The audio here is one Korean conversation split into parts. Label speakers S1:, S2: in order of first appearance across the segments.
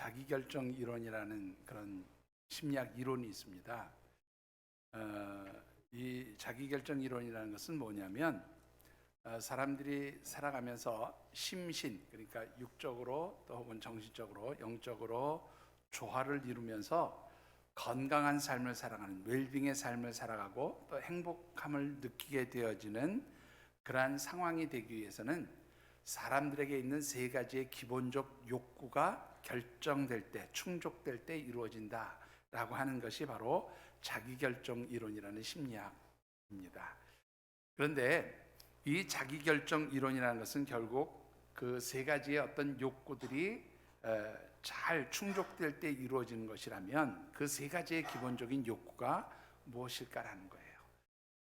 S1: 자기결정 이론이라는 그런 심리학 이론이 있습니다. 이 자기결정 이론이라는 것은 뭐냐면 사람들이 살아가면서 심신, 그러니까 육적으로 또 혹은 정신적으로 영적으로 조화를 이루면서 건강한 삶을 살아가는 웰빙의 삶을 살아가고 또 행복함을 느끼게 되어지는 그러한 상황이 되기 위해서는 사람들에게 있는 세 가지의 기본적 욕구가 결정될 때, 충족될 때 이루어진다라고 하는 것이 바로 자기결정 이론이라는 심리학입니다. 그런데 이 자기결정 이론이라는 것은 결국 그 세 가지의 어떤 욕구들이 잘 충족될 때 이루어지는 것이라면 그 세 가지의 기본적인 욕구가 무엇일까라는 거예요.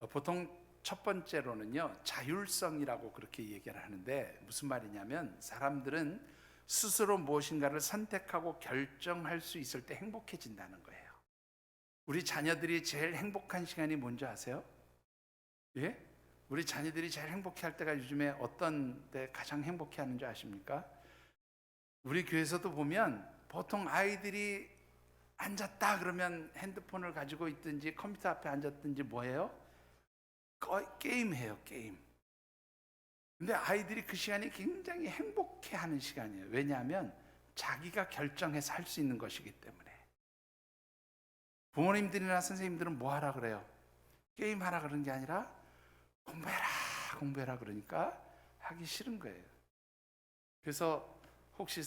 S1: 보통 첫 번째로는요, 자율성이라고 그렇게 얘기를 하는데 무슨 말이냐면 사람들은 스스로 무엇인가를 선택하고 결정할 수 있을 때 행복해진다는 거예요. 우리 자녀들이 제일 행복한 시간이 뭔지 아세요? 예? 우리 자녀들이 제일 행복해 할 때가 요즘에 어떤 때 가장 행복해 하는 줄 아십니까? 우리 교회에서도 보면 보통 아이들이 앉았다 그러면 핸드폰을 가지고 있든지 컴퓨터 앞에 앉았든지 뭐해요? 거의 게임해요, 게임. 근데 아이들이 그 시간이 굉장히 행복해 하는 시간이에요. 왜냐하면 자기가 결정해서 할 수 있는 것이기 때문에. 부모님들이나 선생님들은 뭐 하라 그래요? 게임하라 그러는 게 아니라 공부해라, 공부해라 그러니까 하기 싫은 거예요. 그래서 혹시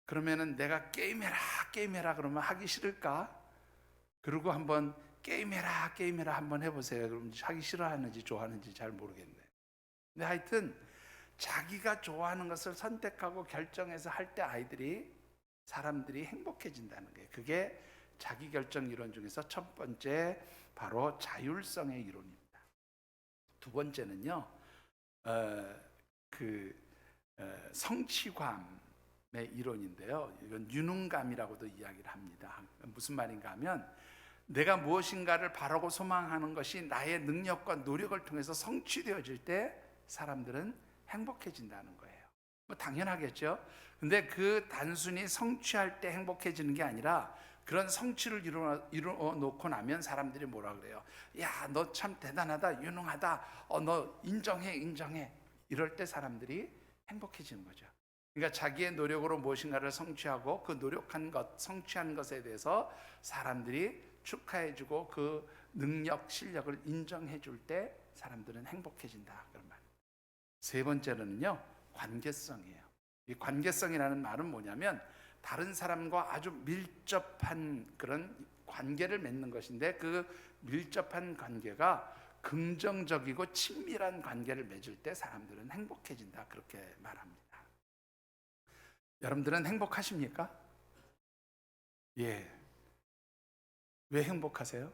S1: 그러면은 내가 게임해라, 게임해라 그러면 하기 싫을까? 그리고 한번 게임해라, 게임해라 한번 해보세요. 그럼 하기 싫어하는지 좋아하는지 잘 모르겠네요. 근데 하여튼 자기가 좋아하는 것을 선택하고 결정해서 할 때 사람들이 행복해진다는 거예요. 그게 자기결정 이론 중에서 첫 번째 바로 자율성의 이론입니다. 두 번째는요, 성취감의 이론인데요. 이건 유능감이라고도 이야기를 합니다. 무슨 말인가 하면 내가 무엇인가를 바라고 소망하는 것이 나의 능력과 노력을 통해서 성취되어질 때 사람들은 행복해진다는 거예요. 뭐 당연하겠죠. 근데 그 단순히 성취할 때 행복해지는 게 아니라 그런 성취를 이루어 놓고 나면 사람들이 뭐라 그래요? 야, 너 참 대단하다, 유능하다, 너 인정해. 이럴 때 사람들이 행복해지는 거죠. 그러니까 자기의 노력으로 무엇인가를 성취하고 그 노력한 것, 성취한 것에 대해서 사람들이 축하해주고 그 능력, 실력을 인정해줄 때 사람들은 행복해진다. 그런 말. 세 번째로는요, 관계성이에요. 이 관계성이라는 말은 뭐냐면 다른 사람과 아주 밀접한 그런 관계를 맺는 것인데 그 밀접한 관계가 긍정적이고 친밀한 관계를 맺을 때 사람들은 행복해진다. 그렇게 말합니다. 여러분들은 행복하십니까? 예. 왜 행복하세요?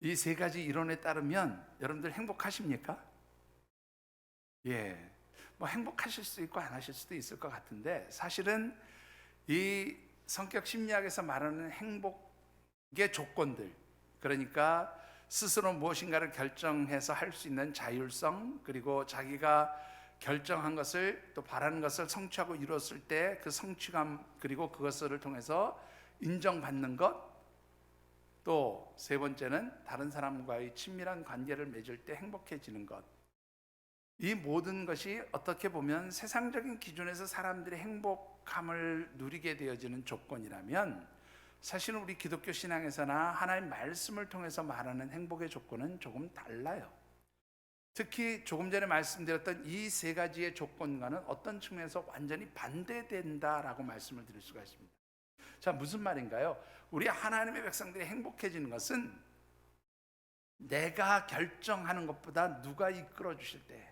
S1: 이 세 가지 이론에 따르면 여러분들 행복하십니까? 예. 뭐 행복하실 수도 있고 안 하실 수도 있을 것 같은데 사실은 이 성격 심리학에서 말하는 행복의 조건들, 그러니까 스스로 무엇인가를 결정해서 할 수 있는 자율성, 그리고 자기가 결정한 것을 또 바라는 것을 성취하고 이뤘을 때 그 성취감, 그리고 그것을 통해서 인정받는 것, 또 세 번째는 다른 사람과의 친밀한 관계를 맺을 때 행복해지는 것. 이 모든 것이 어떻게 보면 세상적인 기준에서 사람들이 행복함을 누리게 되어지는 조건이라면 사실은 우리 기독교 신앙에서나 하나님 말씀을 통해서 말하는 행복의 조건은 조금 달라요. 특히 조금 전에 말씀드렸던 이 세 가지의 조건과는 어떤 측면에서 완전히 반대된다라고 말씀을 드릴 수가 있습니다. 자, 무슨 말인가요? 우리 하나님의 백성들이 행복해지는 것은 내가 결정하는 것보다 누가 이끌어 주실 때,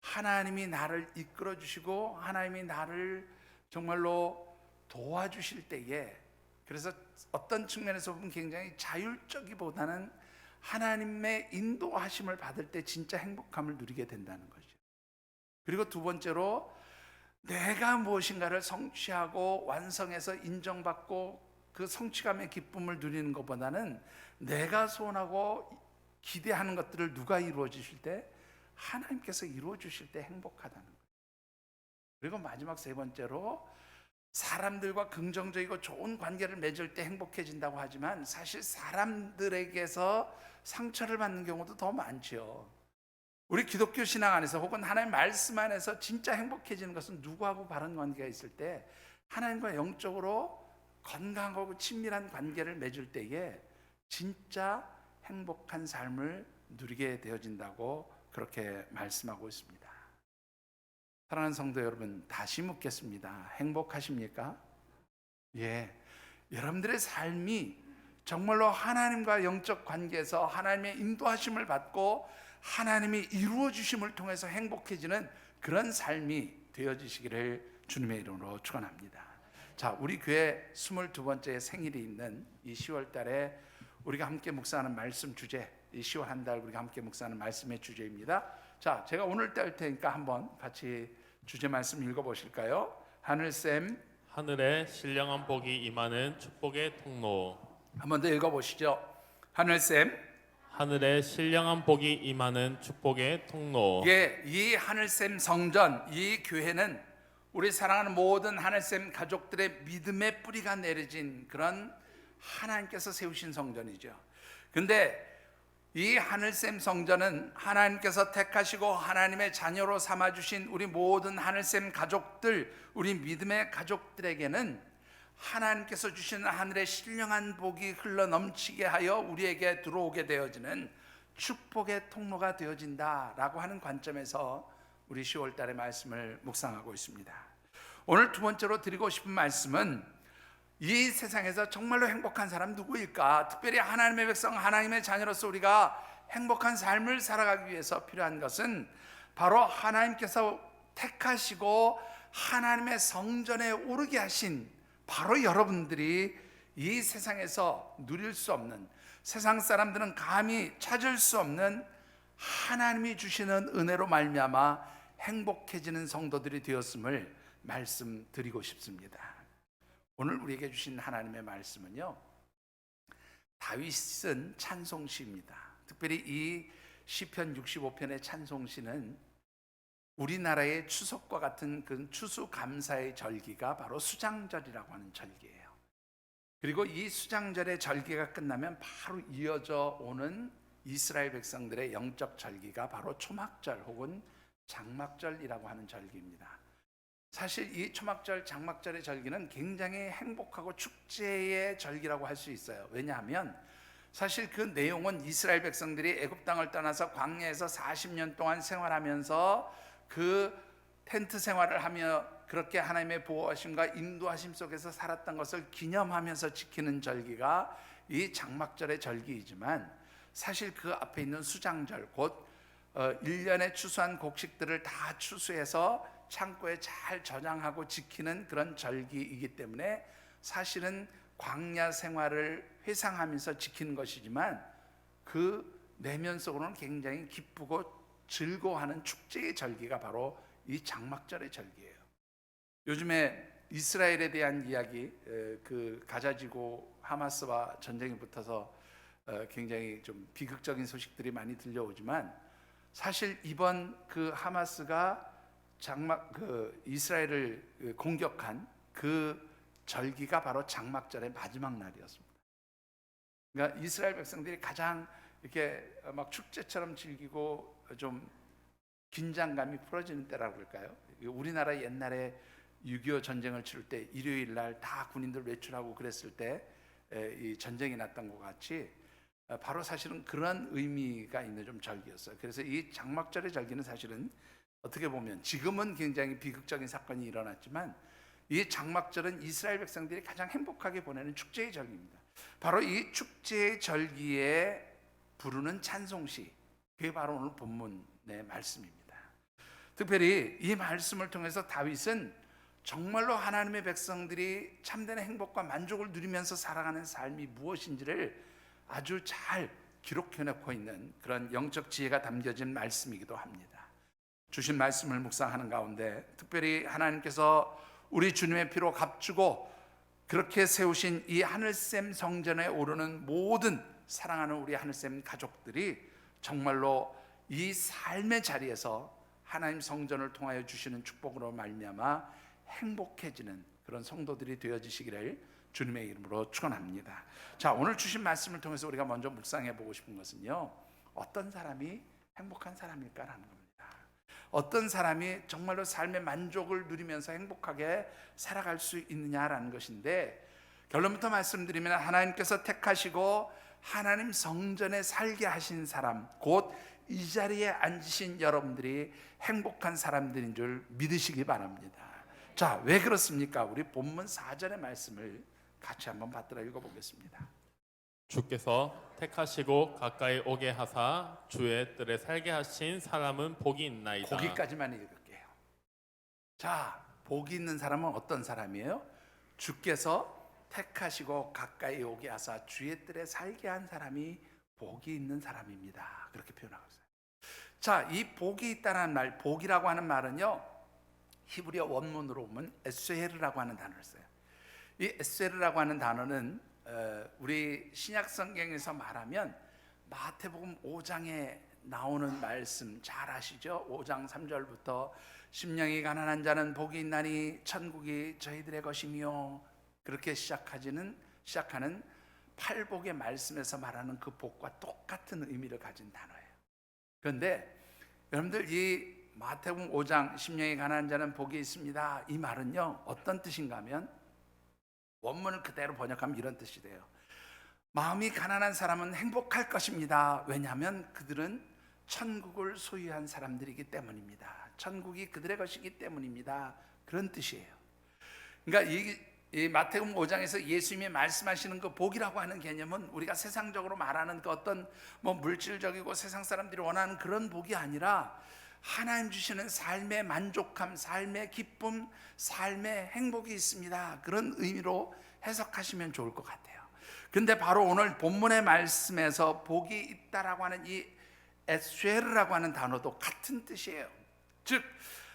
S1: 하나님이 나를 이끌어 주시고 하나님이 나를 정말로 도와주실 때에, 그래서 어떤 측면에서 보면 굉장히 자율적이보다는 하나님의 인도하심을 받을 때 진짜 행복함을 누리게 된다는 거죠. 그리고 두 번째로 내가 무엇인가를 성취하고 완성해서 인정받고 그 성취감의 기쁨을 누리는 것보다는 내가 소원하고 기대하는 것들을 누가 이루어 주실 때, 하나님께서 이루어 주실 때 행복하다는 거예요. 그리고 마지막 세 번째로 사람들과 긍정적이고 좋은 관계를 맺을 때 행복해진다고 하지만 사실 사람들에게서 상처를 받는 경우도 더 많죠. 우리 기독교 신앙 안에서 혹은 하나님의 말씀 안에서 진짜 행복해지는 것은 누구하고 바른 관계가 있을 때 하나님과 영적으로 건강하고 친밀한 관계를 맺을 때에 진짜 행복한 삶을 누리게 되어진다고 그렇게 말씀하고 있습니다. 사랑하는 성도 여러분, 다시 묻겠습니다. 행복하십니까? 예, 여러분들의 삶이 정말로 하나님과 영적 관계에서 하나님의 인도하심을 받고 하나님이 이루어 주심을 통해서 행복해지는 그런 삶이 되어지시기를 주님의 이름으로 축원합니다. 자, 우리 교회 22번째 생일이 있는 이 10월 달에 우리가 함께 묵상하는 말씀 주제, 이 10월 한 달 우리가 함께 묵상하는 말씀의 주제입니다. 자, 제가 오늘 뗄 테니까 한번 같이 주제 말씀 읽어보실까요? 하늘샘
S2: 하늘에 신령한 복이 임하는 축복의 통로.
S1: 한번 더 읽어보시죠. 하늘샘
S2: 하늘에 신령한 복이 임하는 축복의 통로.
S1: 예, 이 하늘샘 성전, 이 교회는 우리 사랑하는 모든 하늘샘 가족들의 믿음의 뿌리가 내려진 그런 하나님께서 세우신 성전이죠. 근데 이 하늘샘 성전은 하나님께서 택하시고 하나님의 자녀로 삼아주신 우리 모든 하늘샘 가족들, 우리 믿음의 가족들에게는 하나님께서 주시는 하늘의 신령한 복이 흘러 넘치게 하여 우리에게 들어오게 되어지는 축복의 통로가 되어진다라고 하는 관점에서 우리 10월 달의 말씀을 묵상하고 있습니다. 오늘 두 번째로 드리고 싶은 말씀은 이 세상에서 정말로 행복한 사람 누구일까? 특별히 하나님의 백성, 하나님의 자녀로서 우리가 행복한 삶을 살아가기 위해서 필요한 것은 바로 하나님께서 택하시고 하나님의 성전에 오르게 하신 바로 여러분들이 이 세상에서 누릴 수 없는, 세상 사람들은 감히 찾을 수 없는 하나님이 주시는 은혜로 말미암아 행복해지는 성도들이 되었음을 말씀드리고 싶습니다. 오늘 우리에게 주신 하나님의 말씀은요, 다윗이 쓴 찬송시입니다. 특별히 이 시편 65편의 찬송시는 우리나라의 추석과 같은 그 추수감사의 절기가 바로 수장절이라고 하는 절기예요. 그리고 이 수장절의 절기가 끝나면 바로 이어져 오는 이스라엘 백성들의 영적 절기가 바로 초막절 혹은 장막절이라고 하는 절기입니다. 사실 이 초막절, 장막절의 절기는 굉장히 행복하고 축제의 절기라고 할 수 있어요. 왜냐하면 사실 그 내용은 이스라엘 백성들이 애굽 땅을 떠나서 광야에서 40년 동안 생활하면서 그 텐트 생활을 하며 그렇게 하나님의 보호하심과 인도하심 속에서 살았던 것을 기념하면서 지키는 절기가 이 장막절의 절기이지만 사실 그 앞에 있는 수장절, 곧 1년에 추수한 곡식들을 다 추수해서 창고에 잘 저장하고 지키는 그런 절기이기 때문에 사실은 광야 생활을 회상하면서 지키는 것이지만 그 내면 속으로는 굉장히 기쁘고 즐거워하는 축제의 절기가 바로 이 장막절의 절기예요. 요즘에 이스라엘에 대한 이야기, 그 가자지구 하마스와 전쟁이 붙어서 굉장히 좀 비극적인 소식들이 많이 들려오지만 사실 이번 그 하마스가 이스라엘을 공격한 그 절기가 바로 장막절의 마지막 날이었습니다. 그러니까 이스라엘 백성들이 가장 이렇게 막 축제처럼 즐기고 좀 긴장감이 풀어지는 때라고 그럴까요? 우리나라 옛날에 6.25 전쟁을 치를 때 일요일 날 다 군인들 외출하고 그랬을 때 이 전쟁이 났던 것 같이 바로 사실은 그런 의미가 있는 좀 절기였어요. 그래서 이 장막절의 절기는 사실은 어떻게 보면 지금은 굉장히 비극적인 사건이 일어났지만 이 장막절은 이스라엘 백성들이 가장 행복하게 보내는 축제의 절기입니다. 바로 이 축제의 절기에 부르는 찬송시, 그게 바로 오늘 본문의 말씀입니다. 특별히 이 말씀을 통해서 다윗은 정말로 하나님의 백성들이 참된 행복과 만족을 누리면서 살아가는 삶이 무엇인지를 아주 잘 기록해놓고 있는 그런 영적 지혜가 담겨진 말씀이기도 합니다. 주신 말씀을 묵상하는 가운데 특별히 하나님께서 우리 주님의 피로 값주고 그렇게 세우신 이 하늘샘 성전에 오르는 모든 사랑하는 우리 하늘샘 가족들이 정말로 이 삶의 자리에서 하나님 성전을 통하여 주시는 축복으로 말미암아 행복해지는 그런 성도들이 되어지시기를 주님의 이름으로 축원합니다. 자, 오늘 주신 말씀을 통해서 우리가 먼저 묵상해 보고 싶은 것은요, 어떤 사람이 행복한 사람일까라는 겁니다. 어떤 사람이 정말로 삶의 만족을 누리면서 행복하게 살아갈 수 있느냐라는 것인데, 결론부터 말씀드리면 하나님께서 택하시고 하나님 성전에 살게 하신 사람, 곧 이 자리에 앉으신 여러분들이 행복한 사람들인 줄 믿으시기 바랍니다. 자, 왜 그렇습니까? 우리 본문 4절의 말씀을 같이 한번 받들어 읽어보겠습니다.
S2: 주께서 택하시고 가까이 오게 하사 주의 뜰에 살게 하신 사람은 복이 있나이다.
S1: 거기까지만 읽을게요. 자, 복이 있는 사람은 어떤 사람이에요? 주께서 택하시고 가까이 오게 하사 주의 뜰에 살게 한 사람이 복이 있는 사람입니다. 그렇게 표현하고 있어요. 자, 이 복이 있다는 말, 복이라고 하는 말은요, 히브리어 원문으로 보면 에스헤르라고 하는 단어를 써요. 이 에스헤르라고 하는 단어는 우리 신약 성경에서 말하면 마태복음 5장에 나오는 말씀 잘 아시죠? 5장 3절부터 심령이 가난한 자는 복이 있나니 천국이 저희들의 것이며, 그렇게 시작하는 팔복의 말씀에서 말하는 그 복과 똑같은 의미를 가진 단어예요. 그런데 여러분들, 이 마태복음 5장 심령이 가난한 자는 복이 있습니다, 이 말은요 어떤 뜻인가 하면, 원문을 그대로 번역하면 이런 뜻이 돼요. 마음이 가난한 사람은 행복할 것입니다. 왜냐하면 그들은 천국을 소유한 사람들이기 때문입니다. 천국이 그들의 것이기 때문입니다. 그런 뜻이에요. 그러니까 이 마태복음 5장에서 예수님이 말씀하시는 그 복이라고 하는 개념은 우리가 세상적으로 말하는 그 어떤 물질적이고 세상 사람들이 원하는 그런 복이 아니라 하나님 주시는 삶의 만족함, 삶의 기쁨, 삶의 행복이 있습니다. 그런 의미로 해석하시면 좋을 것 같아요. 근데 바로 오늘 본문의 말씀에서 복이 있다라고 하는 이 에스헤르라고 하는 단어도 같은 뜻이에요. 즉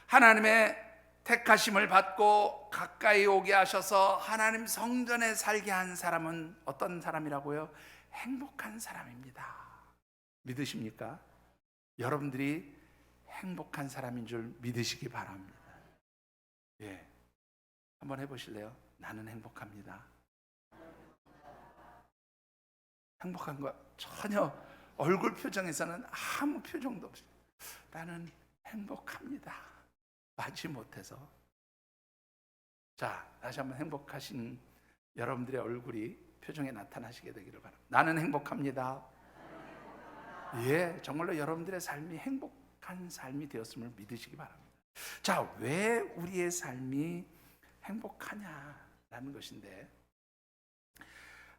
S1: 하나님의 택하심을 받고 가까이 오게 하셔서 하나님 성전에 살게 한 사람은 어떤 사람이라고요? 행복한 사람입니다. 믿으십니까? 여러분들이 행복한 사람인 줄 믿으시기 바랍니다. 예, 한번 해보실래요? 나는 행복합니다. 행복한 거 전혀 얼굴 표정에서는 아무 표정도 없이 나는 행복합니다. 마치 못해서. 자, 다시 한번 행복하신 여러분들의 얼굴이 표정에 나타나시게 되기를 바랍니다. 나는 행복합니다. 예, 정말로 여러분들의 삶이 행복한 삶이 되었음을 믿으시기 바랍니다. 자, 왜 우리의 삶이 행복하냐라는 것인데,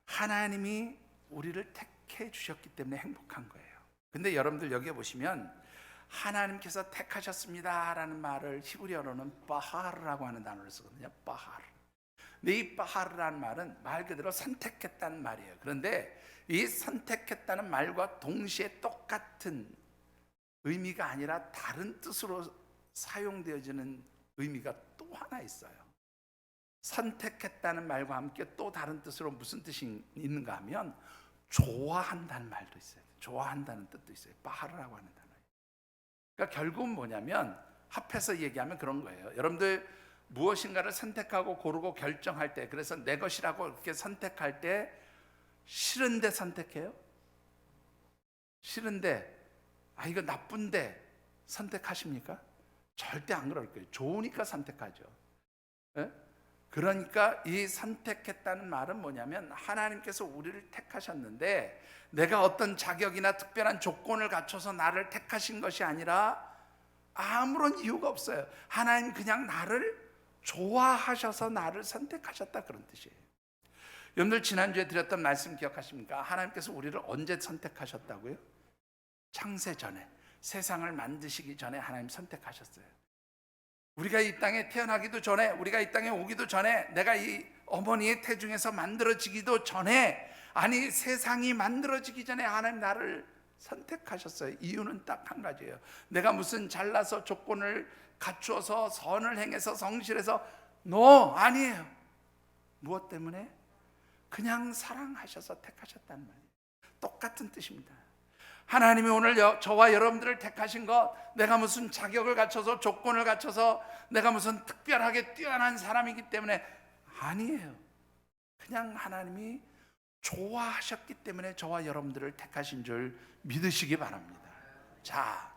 S1: 하나님이 우리를 택해 주셨기 때문에 행복한 거예요. 근데 여러분들 여기에 보시면 하나님께서 택하셨습니다라는 말을 히브리어로는 바하르라고 하는 단어를 쓰거든요. 바하르. 근데 이 바하르라는 말은 말 그대로 선택했다는 말이에요. 그런데 이 선택했다는 말과 동시에 똑같은 의미가 아니라 다른 뜻으로 사용되어지는 의미가 또 하나 있어요. 선택했다는 말과 함께 또 다른 뜻으로 무슨 뜻이 있는가 하면 좋아한다는 말도 있어요. 좋아한다는 뜻도 있어요. 바하르라고 하는 단어예요. 그러니까 결국은 뭐냐면 합해서 얘기하면 그런 거예요. 여러분들 무엇인가를 선택하고 고르고 결정할 때, 그래서 내 것이라고 이렇게 선택할 때 싫은데 선택해요? 싫은데 이거 나쁜데 선택하십니까? 절대 안 그럴 거예요. 좋으니까 선택하죠. 예? 그러니까 이 선택했다는 말은 뭐냐면 하나님께서 우리를 택하셨는데 내가 어떤 자격이나 특별한 조건을 갖춰서 나를 택하신 것이 아니라 아무런 이유가 없어요. 하나님 그냥 나를 좋아하셔서 나를 선택하셨다, 그런 뜻이에요. 여러분들 지난주에 드렸던 말씀 기억하십니까? 하나님께서 우리를 언제 선택하셨다고요? 창세 전에, 세상을 만드시기 전에 하나님 선택하셨어요. 우리가 이 땅에 태어나기도 전에, 우리가 이 땅에 오기도 전에, 내가 이 어머니의 태중에서 만들어지기도 전에, 아니 세상이 만들어지기 전에 하나님 나를 선택하셨어요. 이유는 딱 한 가지예요. 내가 무슨 잘나서 조건을 갖추어서 선을 행해서 성실해서 아니에요. 무엇 때문에? 그냥 사랑하셔서 택하셨단 말이에요. 똑같은 뜻입니다. 하나님이 오늘 저와 여러분들을 택하신 것, 내가 무슨 자격을 갖춰서 조건을 갖춰서 내가 무슨 특별하게 뛰어난 사람이기 때문에 아니에요. 그냥 하나님이 좋아하셨기 때문에 저와 여러분들을 택하신 줄 믿으시기 바랍니다. 자,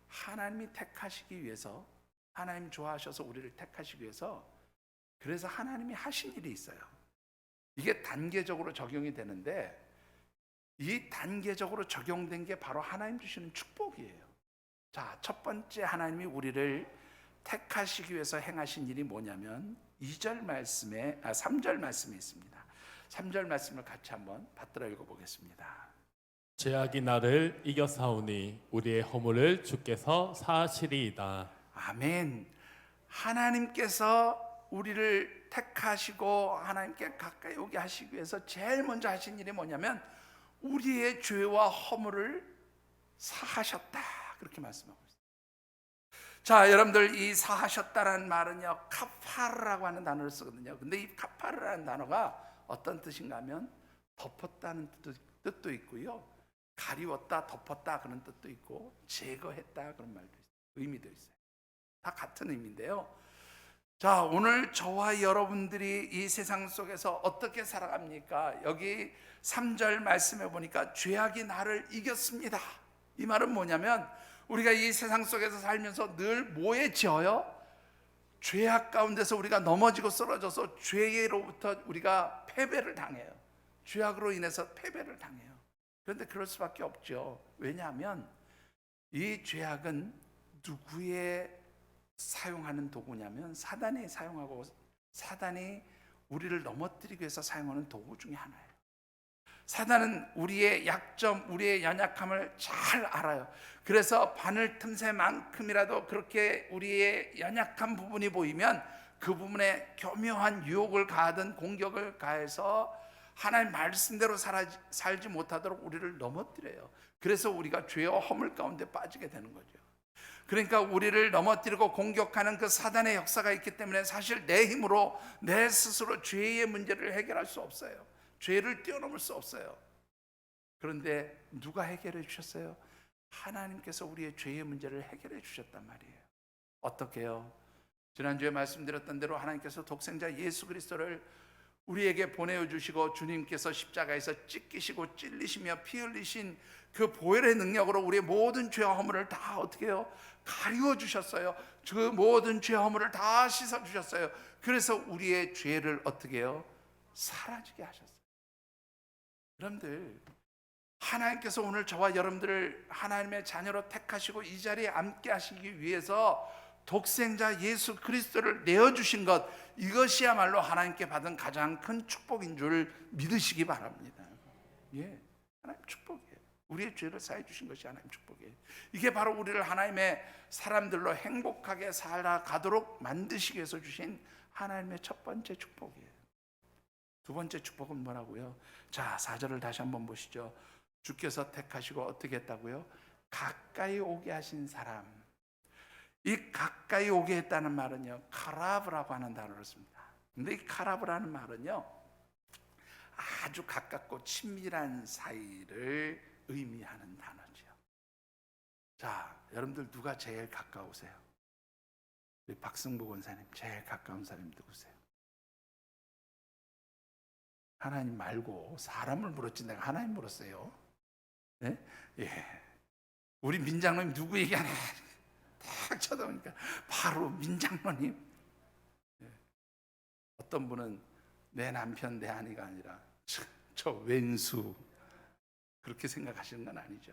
S1: 하나님이 택하시기 위해서, 하나님 좋아하셔서 우리를 택하시기 위해서, 그래서 하나님이 하신 일이 있어요. 이게 단계적으로 적용이 되는데, 이 단계적으로 적용된 게 바로 하나님 주시는 축복이에요. 자, 첫 번째 하나님이 우리를 택하시기 위해서 행하신 일이 뭐냐면 3절 말씀에 있습니다. 3절 말씀을 같이 한번 받들어 읽어보겠습니다.
S2: 죄악이 나를 이겨사오니 우리의 허물을 주께서 사하시리이다.
S1: 아멘. 하나님께서 우리를 택하시고 하나님께 가까이 오게 하시기 위해서 제일 먼저 하신 일이 뭐냐면 우리의 죄와 허물을 사하셨다, 그렇게 말씀하고 있어요. 자, 여러분들, 이 사하셨다라는 말은요, 카파르라고 하는 단어를 쓰거든요. 근데 이 카파르라는 단어가 어떤 뜻인가 하면 덮었다는 뜻도 있고요, 가리웠다, 덮었다 그런 뜻도 있고, 제거했다 그런 말도 있어요. 의미도 있어요. 다 같은 의미인데요. 자, 오늘 저와 여러분들이 이 세상 속에서 어떻게 살아갑니까? 여기 3절 말씀해 보니까 죄악이 나를 이겼습니다. 이 말은 뭐냐면 우리가 이 세상 속에서 살면서 늘 뭐에 지어요? 죄악 가운데서 우리가 넘어지고 쓰러져서 죄로부터 우리가 패배를 당해요. 죄악으로 인해서 패배를 당해요. 그런데 그럴 수밖에 없죠. 왜냐하면 이 죄악은 누구의 사용하는 도구냐면 사단이 사용하고, 사단이 우리를 넘어뜨리기 위해서 사용하는 도구 중에 하나예요. 사단은 우리의 약점, 우리의 연약함을 잘 알아요. 그래서 바늘 틈새만큼이라도 그렇게 우리의 연약한 부분이 보이면 그 부분에 교묘한 유혹을 가하든 공격을 가해서 하나님 말씀대로 살지 못하도록 우리를 넘어뜨려요. 그래서 우리가 죄와 허물 가운데 빠지게 되는 거죠. 그러니까 우리를 넘어뜨리고 공격하는 그 사단의 역사가 있기 때문에 사실 내 힘으로, 내 스스로 죄의 문제를 해결할 수 없어요. 죄를 뛰어넘을 수 없어요. 그런데 누가 해결해 주셨어요? 하나님께서 우리의 죄의 문제를 해결해 주셨단 말이에요. 어떻게요? 지난주에 말씀드렸던 대로 하나님께서 독생자 예수 그리스도를 우리에게 보내주시고, 주님께서 십자가에서 찢기시고 찔리시며 피 흘리신 그 보혈의 능력으로 우리의 모든 죄와 허물을 다 어떻게 해요? 가리워 주셨어요. 그 모든 죄와 허물을 다 씻어 주셨어요. 그래서 우리의 죄를 어떻게 해요? 사라지게 하셨어요. 여러분들, 하나님께서 오늘 저와 여러분들을 하나님의 자녀로 택하시고 이 자리에 앉게 하시기 위해서 독생자 예수 그리스도를 내어주신 것, 이것이야말로 하나님께 받은 가장 큰 축복인 줄 믿으시기 바랍니다. 예, 하나님 축복이에요. 우리의 죄를 사해 주신 것이 하나님 축복이에요. 이게 바로 우리를 하나님의 사람들로 행복하게 살아가도록 만드시기 위해서 주신 하나님의 첫 번째 축복이에요. 두 번째 축복은 뭐라고요? 자, 4절을 다시 한번 보시죠. 주께서 택하시고 어떻게 했다고요? 가까이 오게 하신 사람. 이 가까이 오게 했다는 말은요, 카라브라고 하는 단어를 씁니다. 근데 이 카라브라는 말은요, 아주 가깝고 친밀한 사이를 의미하는 단어죠. 자, 여러분들 누가 제일 가까우세요? 우리 박승복 원사님 제일 가까운 사람이 누구세요? 하나님 말고 사람을 물었지 내가 하나님 물었어요. 예? 예. 우리 민장로님 누구 얘기하나 딱 쳐다보니까 바로 민장로님. 예. 어떤 분은 내 남편 내 아내가 아니라 저 왼수, 그렇게 생각하시는 건 아니죠.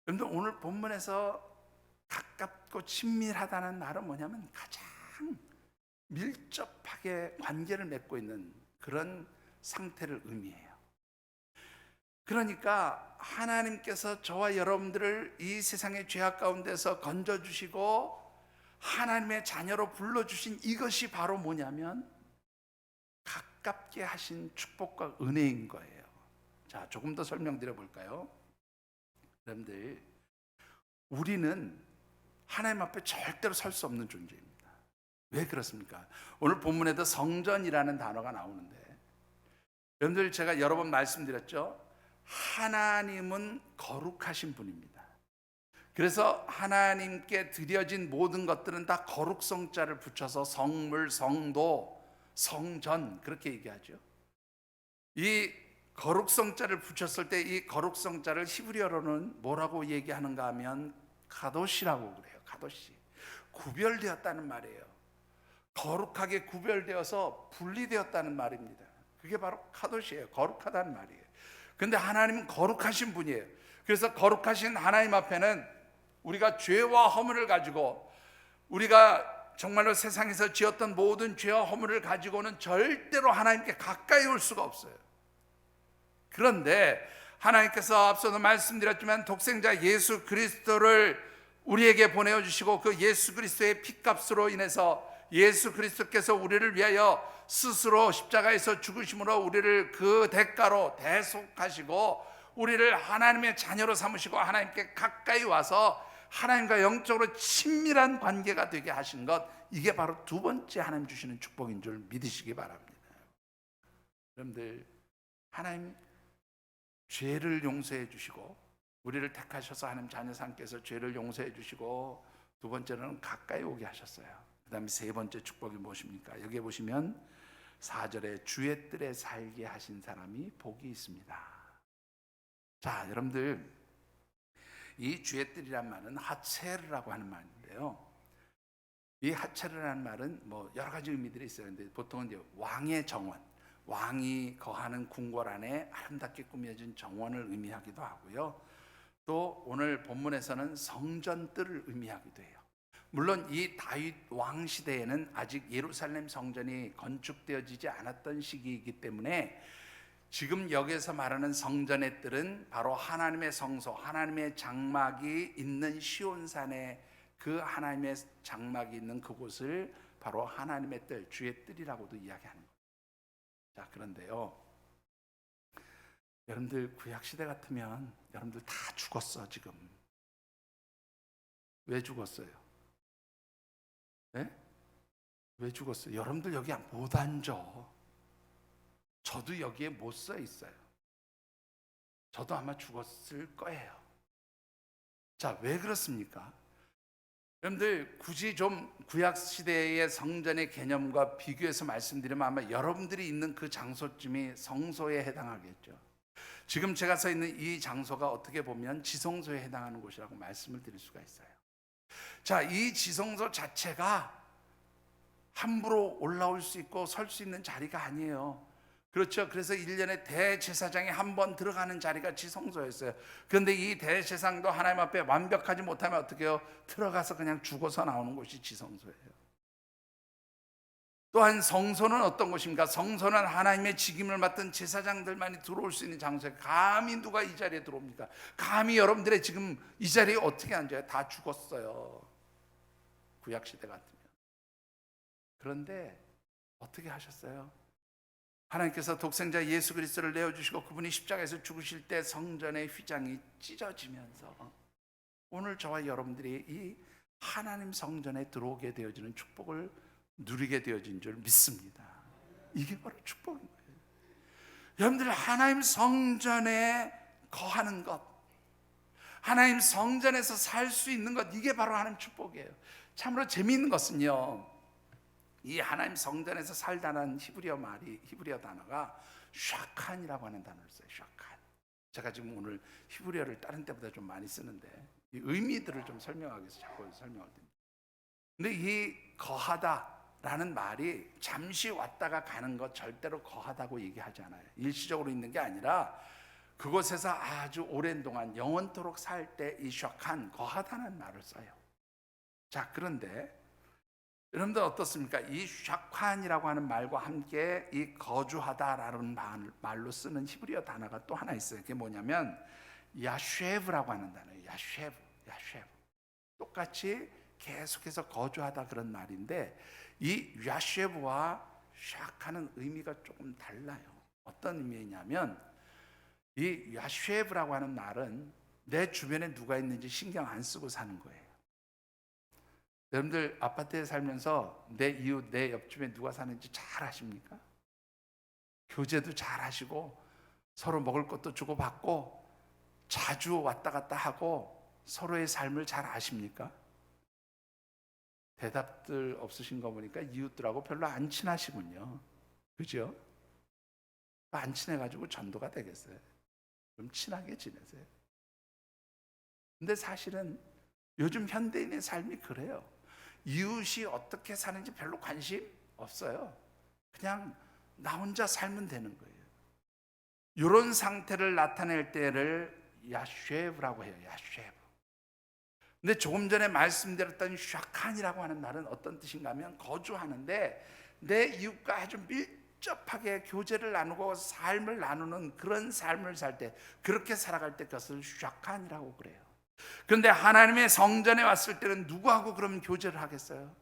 S1: 여러분들, 오늘 본문에서 가깝고 친밀하다는 말은 뭐냐면 가장 밀접하게 관계를 맺고 있는 그런 상태를 의미해요. 그러니까 하나님께서 저와 여러분들을 이 세상의 죄악 가운데서 건져주시고 하나님의 자녀로 불러주신 이것이 바로 뭐냐면 가깝게 하신 축복과 은혜인 거예요. 자, 조금 더 설명드려 볼까요? 여러분들, 우리는 하나님 앞에 절대로 설 수 없는 존재입니다. 왜 그렇습니까? 오늘 본문에도 성전이라는 단어가 나오는데, 여러분들, 제가 여러 번 말씀드렸죠. 하나님은 거룩하신 분입니다. 그래서 하나님께 드려진 모든 것들은 다 거룩성자를 붙여서 성물, 성도, 성전 그렇게 얘기하죠. 이 거룩성자를 붙였을 때 이 거룩성자를 히브리어로는 뭐라고 얘기하는가 하면 가도시라고 그래요. 가도시. 구별되었다는 말이에요. 거룩하게 구별되어서 분리되었다는 말입니다. 그게 바로 카도시예요. 거룩하다는 말이에요. 근데 하나님은 거룩하신 분이에요. 그래서 거룩하신 하나님 앞에는 우리가 죄와 허물을 가지고, 우리가 정말로 세상에서 지었던 모든 죄와 허물을 가지고는 절대로 하나님께 가까이 올 수가 없어요. 그런데 하나님께서 앞서도 말씀드렸지만 독생자 예수 그리스도를 우리에게 보내주시고, 그 예수 그리스도의 피값으로 인해서 예수 그리스도께서 우리를 위하여 스스로 십자가에서 죽으심으로 우리를 그 대가로 대속하시고 우리를 하나님의 자녀로 삼으시고 하나님께 가까이 와서 하나님과 영적으로 친밀한 관계가 되게 하신 것, 이게 바로 두 번째 하나님 주시는 축복인 줄 믿으시기 바랍니다. 여러분들, 하나님 죄를 용서해 주시고 우리를 택하셔서 하나님 자녀 삼께서 죄를 용서해 주시고, 두 번째로는 가까이 오게 하셨어요. 그 다음에 세 번째 축복이 무엇입니까? 여기에 보시면 4절에 주의 뜰에 살게 하신 사람이 복이 있습니다. 자, 여러분들, 이 주의 뜰이란 말은 하체르라고 하는 말인데요, 이 하체르라는 말은 뭐 여러 가지 의미들이 있어요. 근데 보통은 이제 왕의 정원, 왕이 거하는 궁궐 안에 아름답게 꾸며진 정원을 의미하기도 하고요, 또 오늘 본문에서는 성전뜰을 의미하기도 해요. 물론 이 다윗 왕 시대에는 아직 예루살렘 성전이 건축되어지지 않았던 시기이기 때문에 지금 여기서 말하는 성전의 뜰은 바로 하나님의 성소, 하나님의 장막이 있는 시온산에 그 하나님의 장막이 있는 그곳을 바로 하나님의 뜰, 주의 뜰이라고도 이야기하는 거예요. 자, 그런데요, 여러분들 구약시대 같으면 여러분들 다 죽었어. 지금 왜 죽었어요? 네? 왜 죽었어요? 여러분들 여기 못 앉아. 저도 여기에 못 서 있어요. 저도 아마 죽었을 거예요. 자, 왜 그렇습니까? 여러분들, 굳이 좀 구약시대의 성전의 개념과 비교해서 말씀드리면 아마 여러분들이 있는 그 장소쯤이 성소에 해당하겠죠. 지금 제가 서 있는 이 장소가 어떻게 보면 지성소에 해당하는 곳이라고 말씀을 드릴 수가 있어요. 자, 이 지성소 자체가 함부로 올라올 수 있고 설 수 있는 자리가 아니에요. 그렇죠. 그래서 1년에 대제사장이 한 번 들어가는 자리가 지성소였어요. 그런데 이 대제사장도 하나님 앞에 완벽하지 못하면 어떻게 해요? 들어가서 그냥 죽어서 나오는 곳이 지성소예요. 또한 성소는 어떤 곳입니까? 성소는 하나님의 직임을 맡은 제사장들만이 들어올 수 있는 장소예요. 감히 누가 이 자리에 들어옵니까? 감히 여러분들의 지금 이 자리에 어떻게 앉아요? 다 죽었어요. 구약시대 같으면. 그런데 어떻게 하셨어요? 하나님께서 독생자 예수 그리스도를 내어주시고 그분이 십자가에서 죽으실 때 성전의 휘장이 찢어지면서 오늘 저와 여러분들이 이 하나님 성전에 들어오게 되어지는 축복을 누리게 되어진 줄 믿습니다. 이게 바로 축복인 거예요. 여러분들, 하나님 성전에 거하는 것, 하나님 성전에서 살 수 있는 것, 이게 바로 하나님 축복이에요. 참으로 재미있는 것은요, 이 하나님 성전에서 살다는 히브리어 단어가 샤칸이라고 하는 단어를 써요. 샤칸. 제가 지금 오늘 히브리어를 다른 때보다 좀 많이 쓰는데 이 의미들을 좀 설명하기 위해서 자꾸 설명을 드립니다. 근데 이 거하다라는 말이 잠시 왔다가 가는 것, 절대로 거하다고 얘기하지 않아요. 일시적으로 있는 게 아니라 그곳에서 아주 오랜 동안 영원토록 살 때 이 샤칸, 거하다는 말을 써요. 자, 그런데 여러분들 어떻습니까? 이 샤칸이라고 하는 말과 함께 이 거주하다라는 말로 쓰는 히브리어 단어가 또 하나 있어요. 그게 뭐냐면 야쉐브라고 하는 단어예요. 야쉐브. 똑같이 계속해서 거주하다 그런 말인데 이 야쉐브와 샤칸은 의미가 조금 달라요. 어떤 의미냐면 이 야쉐브라고 하는 말은 내 주변에 누가 있는지 신경 안 쓰고 사는 거예요. 여러분들 아파트에 살면서 내 이웃, 내 옆집에 누가 사는지 잘 아십니까? 교제도 잘 하시고 서로 먹을 것도 주고받고 자주 왔다 갔다 하고 서로의 삶을 잘 아십니까? 대답들 없으신 거 보니까 이웃들하고 별로 안 친하시군요. 그죠? 안 친해가지고 전도가 되겠어요? 좀 친하게 지내세요. 근데 사실은 요즘 현대인의 삶이 그래요. 이웃이 어떻게 사는지 별로 관심 없어요. 그냥 나 혼자 살면 되는 거예요. 이런 상태를 나타낼 때를 야쉐브라고 해요. 야쉐브. 근데 조금 전에 말씀드렸던 샤칸이라고 하는 말은 어떤 뜻인가 하면 거주하는데 내 이웃과 아주 밀접하게 교제를 나누고 삶을 나누는 그런 삶을 살 때, 그렇게 살아갈 때 그것을 샤칸이라고 그래요. 그런데 하나님의 성전에 왔을 때는 누구하고 그럼 교제를 하겠어요?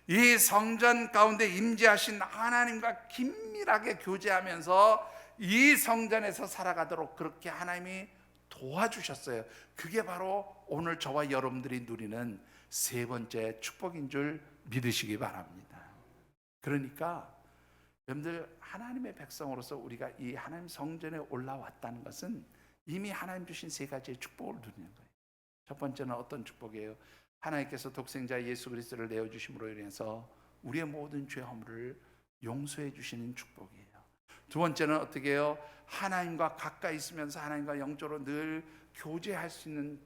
S1: 이 성전 가운데 임재하신 하나님과 긴밀하게 교제하면서 이 성전에서 살아가도록 그렇게 하나님이 도와주셨어요. 그게 바로 오늘 저와 여러분들이 누리는 세 번째 축복인 줄 믿으시기 바랍니다. 그러니까 여러분들, 하나님의 백성으로서 우리가 이 하나님 성전에 올라왔다는 것은 이미 하나님 주신 세 가지의 축복을 누리는 거예요. 첫 번째는 어떤 축복이에요? 하나님께서 독생자 예수 그리스도를 내어주심으로 인해서 우리의 모든 죄 허물을 용서해 주시는 축복이에요. 두 번째는 어떻게 해요? 하나님과 가까이 있으면서 하나님과 영적으로 늘 교제할 수 있는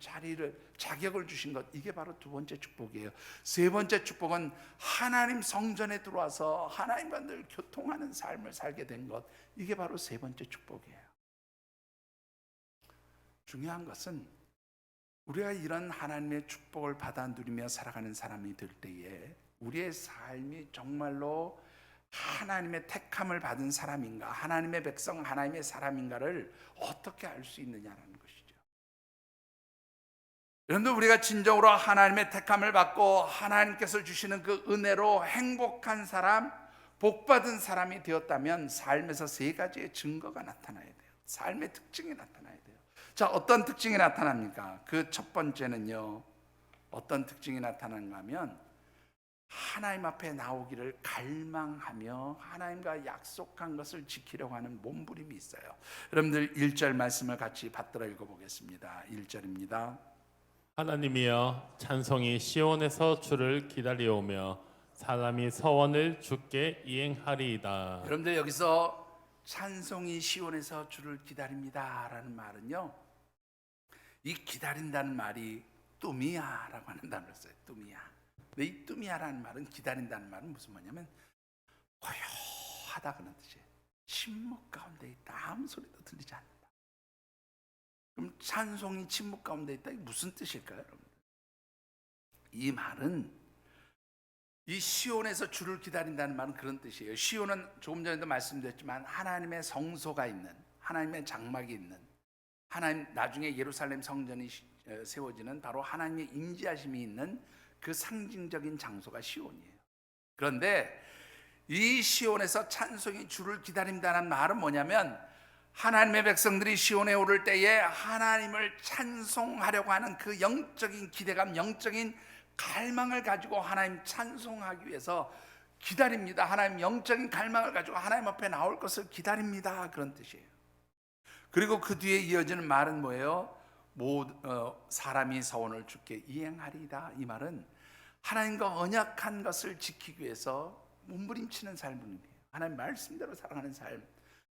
S1: 자격을 주신 것, 이게 바로 두 번째 축복이에요. 세 번째 축복은 하나님 성전에 들어와서 하나님과 늘 교통하는 삶을 살게 된 것, 이게 바로 세 번째 축복이에요. 중요한 것은 우리가 이런 하나님의 축복을 받아 누리며 살아가는 사람이 될 때에 우리의 삶이 정말로 하나님의 택함을 받은 사람인가, 하나님의 백성, 하나님의 사람인가를 어떻게 알 수 있느냐는 것이죠. 여러분들, 우리가 진정으로 하나님의 택함을 받고 하나님께서 주시는 그 은혜로 행복한 사람, 복받은 사람이 되었다면 삶에서 세 가지의 증거가 나타나야 돼요. 삶의 특징이 나타나야 돼요. 자, 어떤 특징이 나타납니까? 그 첫 번째는요, 어떤 특징이 나타나는가 하면 하나님 앞에 나오기를 갈망하며 하나님과 약속한 것을 지키려고 하는 몸부림이 있어요. 여러분들 1절 말씀을 같이 받들어 읽어보겠습니다. 1절입니다.
S2: 하나님이여, 찬송이 시온에서 주를 기다려오며 사람이 서원을 주께 이행하리이다.
S1: 여러분들, 여기서 찬송이 시온에서 주를 기다립니다 라는 말은요, 이 기다린다는 말이 뚜미야라고 하는 단어를 써요. 뚜미야. 근데 이 뚜미야라는 말은, 기다린다는 말은 무슨 말이냐면 고요하다 그런 뜻이에요. 침묵 가운데 있다. 아무 소리도 들리지 않는다. 그럼 찬송이 침묵 가운데 있다, 이게 무슨 뜻일까요, 여러분? 이 말은, 이 시온에서 주를 기다린다는 말은 그런 뜻이에요. 시온은 조금 전에도 말씀드렸지만 하나님의 성소가 있는, 하나님의 장막이 있는, 하나님, 나중에 예루살렘 성전이 세워지는 바로 하나님의 임재하심이 있는 그 상징적인 장소가 시온이에요. 그런데 이 시온에서 찬송이 주를 기다린다는 말은 뭐냐면, 하나님의 백성들이 시온에 오를 때에 하나님을 찬송하려고 하는 그 영적인 기대감, 영적인 갈망을 가지고 하나님 찬송하기 위해서 기다립니다. 하나님 영적인 갈망을 가지고 하나님 앞에 나올 것을 기다립니다, 그런 뜻이에요. 그리고 그 뒤에 이어지는 말은 뭐예요? 사람이 서원을 주께 이행하리이다. 이 말은 하나님과 언약한 것을 지키기 위해서 몸부림치는 삶입니다. 하나님 말씀대로 살아가는 삶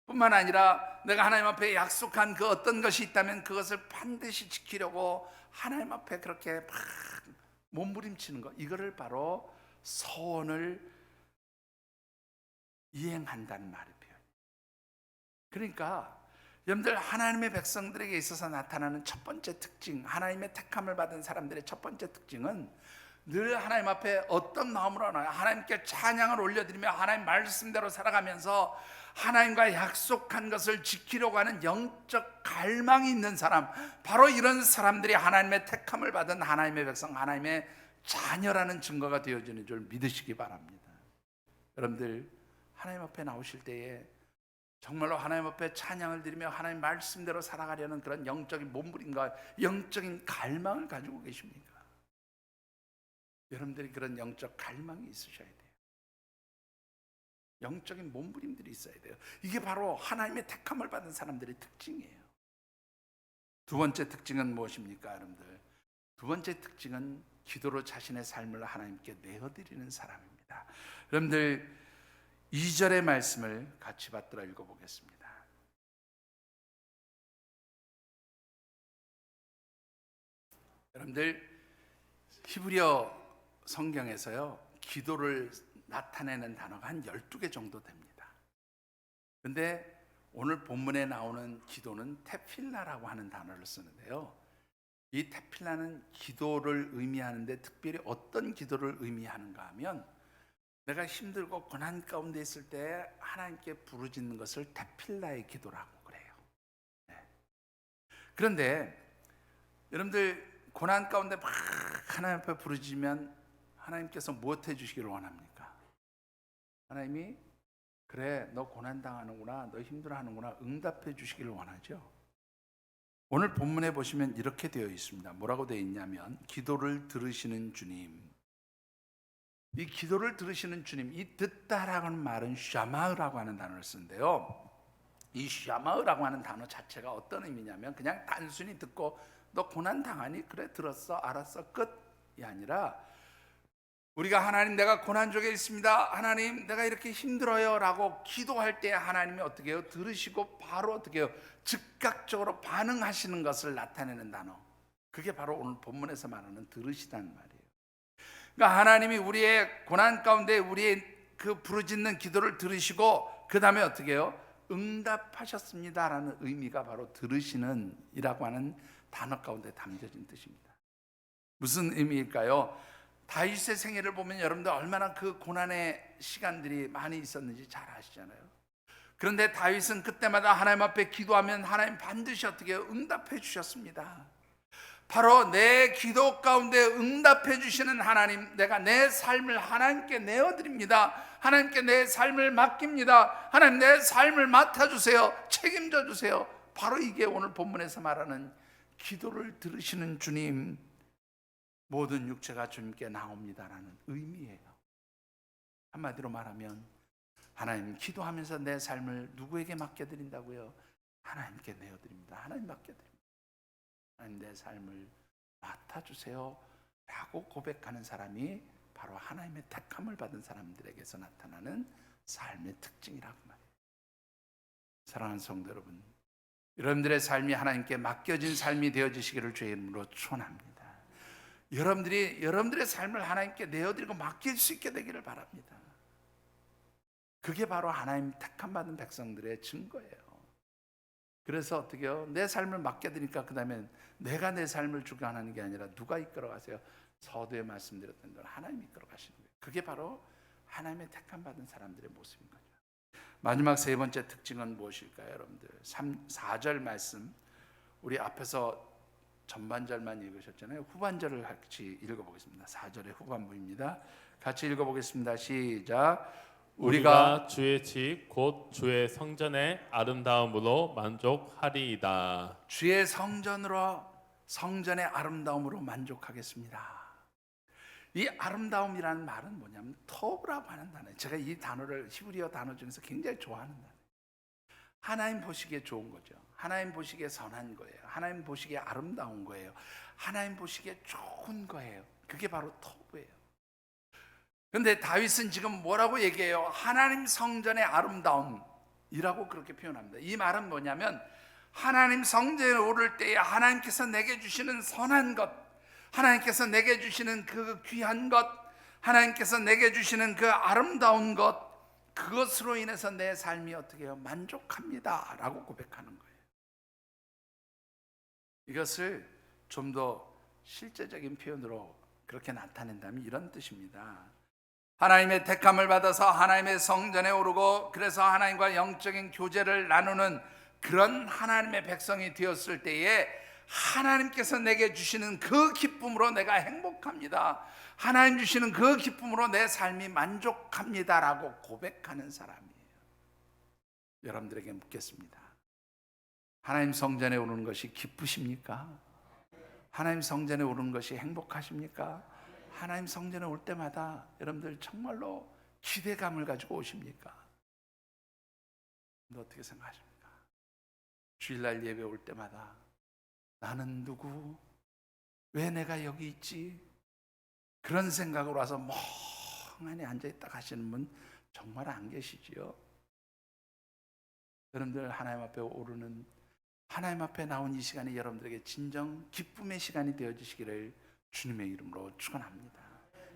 S1: 뿐만 아니라 내가 하나님 앞에 약속한 그 어떤 것이 있다면 그것을 반드시 지키려고 하나님 앞에 그렇게 막 몸부림치는 것, 이거를 바로 서원을 이행한다는 말을 표현해요. 그러니까 여러분들, 하나님의 백성들에게 있어서 나타나는 첫 번째 특징, 하나님의 택함을 받은 사람들의 첫 번째 특징은 늘 하나님 앞에 어떤 마음으로 하나요? 하나님께 찬양을 올려드리며 하나님 말씀대로 살아가면서 하나님과 약속한 것을 지키려고 하는 영적 갈망이 있는 사람, 바로 이런 사람들이 하나님의 택함을 받은 하나님의 백성, 하나님의 자녀라는 증거가 되어지는 줄 믿으시기 바랍니다. 여러분들, 하나님 앞에 나오실 때에 정말로 하나님 앞에 찬양을 드리며 하나님 말씀대로 살아가려는 그런 영적인 몸부림과 영적인 갈망을 가지고 계십니까? 여러분들이 그런 영적 갈망이 있으셔야 돼요. 영적인 몸부림들이 있어야 돼요. 이게 바로 하나님의 택함을 받은 사람들의 특징이에요. 두 번째 특징은 무엇입니까, 여러분들? 두 번째 특징은 기도로 자신의 삶을 하나님께 내어드리는 사람입니다. 여러분들 2절의 말씀을 같이 받들어 읽어보겠습니다. 여러분들 히브리어 성경에서요, 기도를 나타내는 단어가 한 12개 정도 됩니다. 근데 오늘 본문에 나오는 기도는 테필라라고 하는 단어를 쓰는데요, 이 테필라는 기도를 의미하는데 특별히 어떤 기도를 의미하는가 하면, 내가 힘들고 고난 가운데 있을 때 하나님께 부르짖는 것을 테필라의 기도라고 그래요. 네. 그런데 여러분들 고난 가운데 막 하나님 앞에 부르짖으면 하나님께서 무엇 해주시기를 원합니까? 하나님이 그래, 너 고난 당하는구나, 너 힘들어하는구나, 응답해 주시기를 원하죠. 오늘 본문에 보시면 이렇게 되어 있습니다. 뭐라고 되어 있냐면, 기도를 들으시는 주님. 이 기도를 들으시는 주님, 이 듣다라고 하는 말은 샤마으라고 하는 단어를 쓰는데요, 이 샤마으라고 하는 단어 자체가 어떤 의미냐면, 그냥 단순히 듣고 너 고난 당하니? 그래, 들었어, 알았어, 끝이 아니라, 우리가 하나님, 내가 고난 중에 있습니다, 하나님 내가 이렇게 힘들어요 라고 기도할 때 하나님이 어떻게 해요? 들으시고 바로 어떻게 해요? 즉각적으로 반응하시는 것을 나타내는 단어, 그게 바로 오늘 본문에서 말하는 들으시다는 말이에요. 그러니까 하나님이 우리의 고난 가운데 우리의 그 부르짖는 기도를 들으시고 그 다음에 어떻게 해요? 응답하셨습니다라는 의미가 바로 들으시는 이라고 하는 단어 가운데 담겨진 뜻입니다. 무슨 의미일까요? 다윗의 생애를 보면 여러분들 얼마나 그 고난의 시간들이 많이 있었는지 잘 아시잖아요. 그런데 다윗은 그때마다 하나님 앞에 기도하면 하나님 반드시 어떻게 응답해 주셨습니다. 바로 내 기도 가운데 응답해 주시는 하나님, 내가 내 삶을 하나님께 내어드립니다. 하나님께 내 삶을 맡깁니다. 하나님, 내 삶을 맡아주세요. 책임져 주세요. 바로 이게 오늘 본문에서 말하는 기도를 들으시는 주님, 모든 육체가 주님께 나옵니다라는 의미예요. 한마디로 말하면 하나님, 기도하면서 내 삶을 누구에게 맡겨드린다고요? 하나님께 내어드립니다. 하나님 맡겨드립니다. 하나님, 내 삶을 맡아주세요 라고 고백하는 사람이 바로 하나님의 택함을 받은 사람들에게서 나타나는 삶의 특징이라고 말해요. 사랑하는 성도 여러분, 여러분들의 삶이 하나님께 맡겨진 삶이 되어지시기를 주의 이름으로 축원합니다. 여러분들의 삶을 하나님께 내어드리고 맡길 수 있게 되기를 바랍니다. 그게 바로 하나님 택함 받은 백성들의 증거예요. 그래서 어떻게 해요? 내 삶을 맡겨드리니까 그 다음에 내가 내 삶을 주관하는 게 아니라 누가 이끌어가세요? 서두에 말씀드렸던 대로 하나님이 이끌어가시는 거예요. 그게 바로 하나님의 택함 받은 사람들의 모습인 거죠. 마지막 세 번째 특징은 무엇일까요, 여러분들? 4절 말씀, 우리 앞에서 전반절만 읽으셨잖아요. 후반절을 같이 읽어보겠습니다. 4절의 후반부입니다. 같이 읽어보겠습니다. 시작.
S2: 우리가 주의 집 곧 주의 성전의 아름다움으로 만족하리이다.
S1: 주의 성전의 아름다움으로 만족하겠습니다. 이 아름다움이라는 말은 뭐냐면 터브라고 하는 단어예요. 제가 이 단어를 히브리어 단어 중에서 굉장히 좋아하는 단어예요. 하나님 보시기에 좋은 거죠. 하나님 보시기에 선한 거예요. 하나님 보시기에 아름다운 거예요. 하나님 보시기에 좋은 거예요. 그게 바로 터브예요. 그런데 다윗은 지금 뭐라고 얘기해요? 하나님 성전의 아름다움이라고 그렇게 표현합니다. 이 말은 뭐냐면 하나님 성전에 오를 때에 하나님께서 내게 주시는 선한 것, 하나님께서 내게 주시는 그 귀한 것, 하나님께서 내게 주시는 그 아름다운 것, 그것으로 인해서 내 삶이 어떻게 해요? 만족합니다 라고 고백하는 거예요. 이것을 좀 더 실제적인 표현으로 그렇게 나타낸다면 이런 뜻입니다. 하나님의 택함을 받아서 하나님의 성전에 오르고 그래서 하나님과 영적인 교제를 나누는 그런 하나님의 백성이 되었을 때에 하나님께서 내게 주시는 그 기쁨으로 내가 행복합니다. 하나님 주시는 그 기쁨으로 내 삶이 만족합니다라고 고백하는 사람이에요. 여러분들에게 묻겠습니다. 하나님 성전에 오르는 것이 기쁘십니까? 하나님 성전에 오르는 것이 행복하십니까? 하나님 성전에 올 때마다 여러분들 정말로 기대감을 가지고 오십니까? 근데 어떻게 생각하십니까? 주일날 예배 올 때마다 나는 누구? 왜 내가 여기 있지? 그런 생각으로 와서 멍하니 앉아있다 가시는 분 정말 안 계시지요? 여러분들 하나님 앞에 오르는, 하나님 앞에 나온 이 시간이 여러분들에게 진정 기쁨의 시간이 되어지시기를 주님의 이름으로 축원합니다.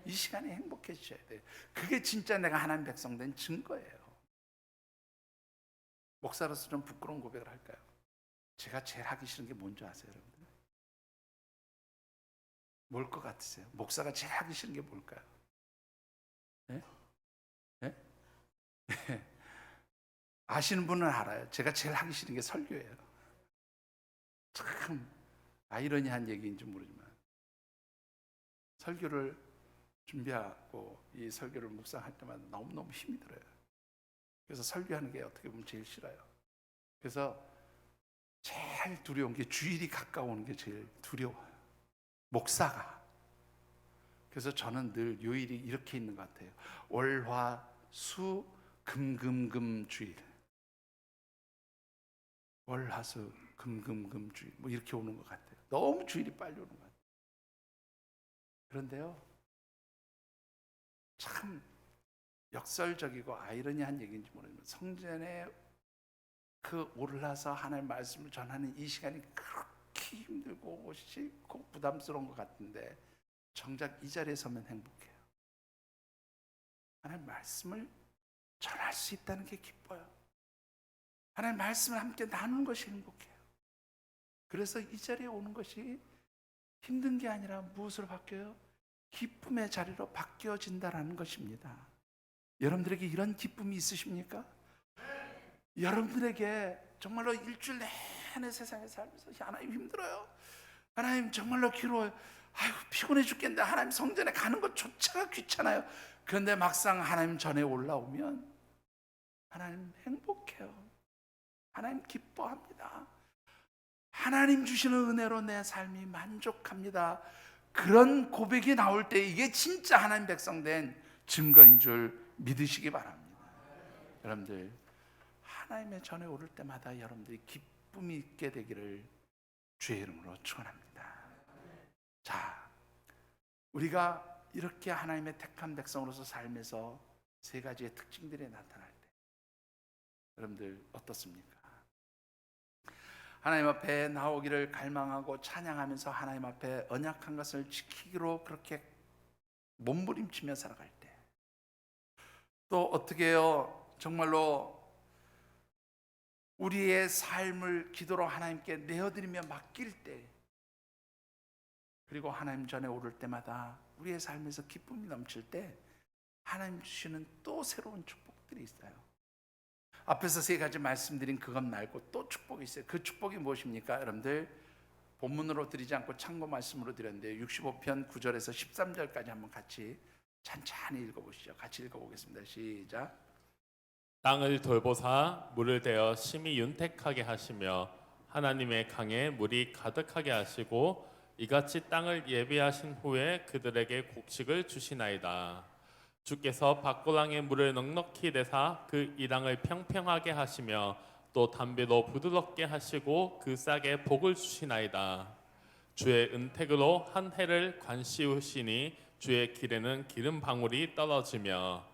S1: 이 시간이 행복해지셔야 돼요. 그게 진짜 내가 하나님 백성 된 증거예요. 목사로서 좀 부끄러운 고백을 할까요? 제가 제일 하기 싫은 게 뭔지 아세요, 여러분들? 뭘 것 같으세요? 목사가 제일 하기 싫은 게 뭘까요? 네? 네? 아시는 분은 알아요. 제가 제일 하기 싫은 게 설교예요. 참 아이러니한 얘기인지 모르지만 설교를 준비하고 이 설교를 묵상할 때마다 너무너무 힘이 들어요. 그래서 설교하는 게 어떻게 보면 제일 싫어요. 그래서 제일 두려운 게 주일이 가까워오는 게 제일 두려워요. 목사가. 그래서 저는 늘 요일이 이렇게 있는 것 같아요. 월, 화, 수, 금, 금, 금 주일. 월, 화, 수, 금, 금, 금 주일. 뭐 이렇게 오는 것 같아요. 너무 주일이 빨리 오는 것 같아요. 그런데요, 참 역설적이고 아이러니한 얘기인지 모르지만 성전에 그 올라서 하나님의 말씀을 전하는 이 시간이 그렇게 힘들고 싫고 부담스러운 것 같은데 정작 이 자리에 서면 행복해요. 하나님의 말씀을 전할 수 있다는 게 기뻐요. 하나님의 말씀을 함께 나누는 것이 행복해요. 그래서 이 자리에 오는 것이 힘든 게 아니라 무엇으로 바뀌어요? 기쁨의 자리로 바뀌어진다라는 것입니다. 여러분들에게 이런 기쁨이 있으십니까? 여러분들에게 정말로 일주일 내내 세상에 살면서 하나님 힘들어요. 하나님 정말로 괴로워요. 아유 피곤해 죽겠는데 하나님 성전에 가는 것조차가 귀찮아요. 그런데 막상 하나님 전에 올라오면 하나님 행복해요. 하나님 기뻐합니다. 하나님 주시는 은혜로 내 삶이 만족합니다. 그런 고백이 나올 때 이게 진짜 하나님 백성 된 증거인 줄 믿으시기 바랍니다. 여러분들 하나님의 전에 오를 때마다 여러분들이 기쁨이 있게 되기를 주의 이름으로 축원합니다. 자, 우리가 이렇게 하나님의 택한 백성으로서 삶에서 세 가지의 특징들이 나타날 때 여러분들 어떻습니까? 하나님 앞에 나오기를 갈망하고 찬양하면서 하나님 앞에 언약한 것을 지키기로 그렇게 몸부림치며 살아갈 때 또 어떻게 해요? 정말로 우리의 삶을 기도로 하나님께 내어드리며 맡길 때 그리고 하나님 전에 오를 때마다 우리의 삶에서 기쁨이 넘칠 때 하나님 주시는 또 새로운 축복들이 있어요. 앞에서 세 가지 말씀드린 그것 말고 또 축복이 있어요. 그 축복이 무엇입니까? 여러분들 본문으로 드리지 않고 참고 말씀으로 드렸는데 65편 9절에서 13절까지 한번 같이 찬찬히 읽어보시죠. 같이 읽어보겠습니다. 시작.
S2: 땅을 돌보사 물을 대어 심히 윤택하게 하시며 하나님의 강에 물이 가득하게 하시고 이같이 땅을 예비하신 후에 그들에게 곡식을 주시나이다. 주께서 밭고랑에 물을 넉넉히 내사 그 이 땅을 평평하게 하시며 또 담비도 부드럽게 하시고 그 싹에 복을 주시나이다. 주의 은택으로 한 해를 관시우시니 주의 길에는 기름 방울이 떨어지며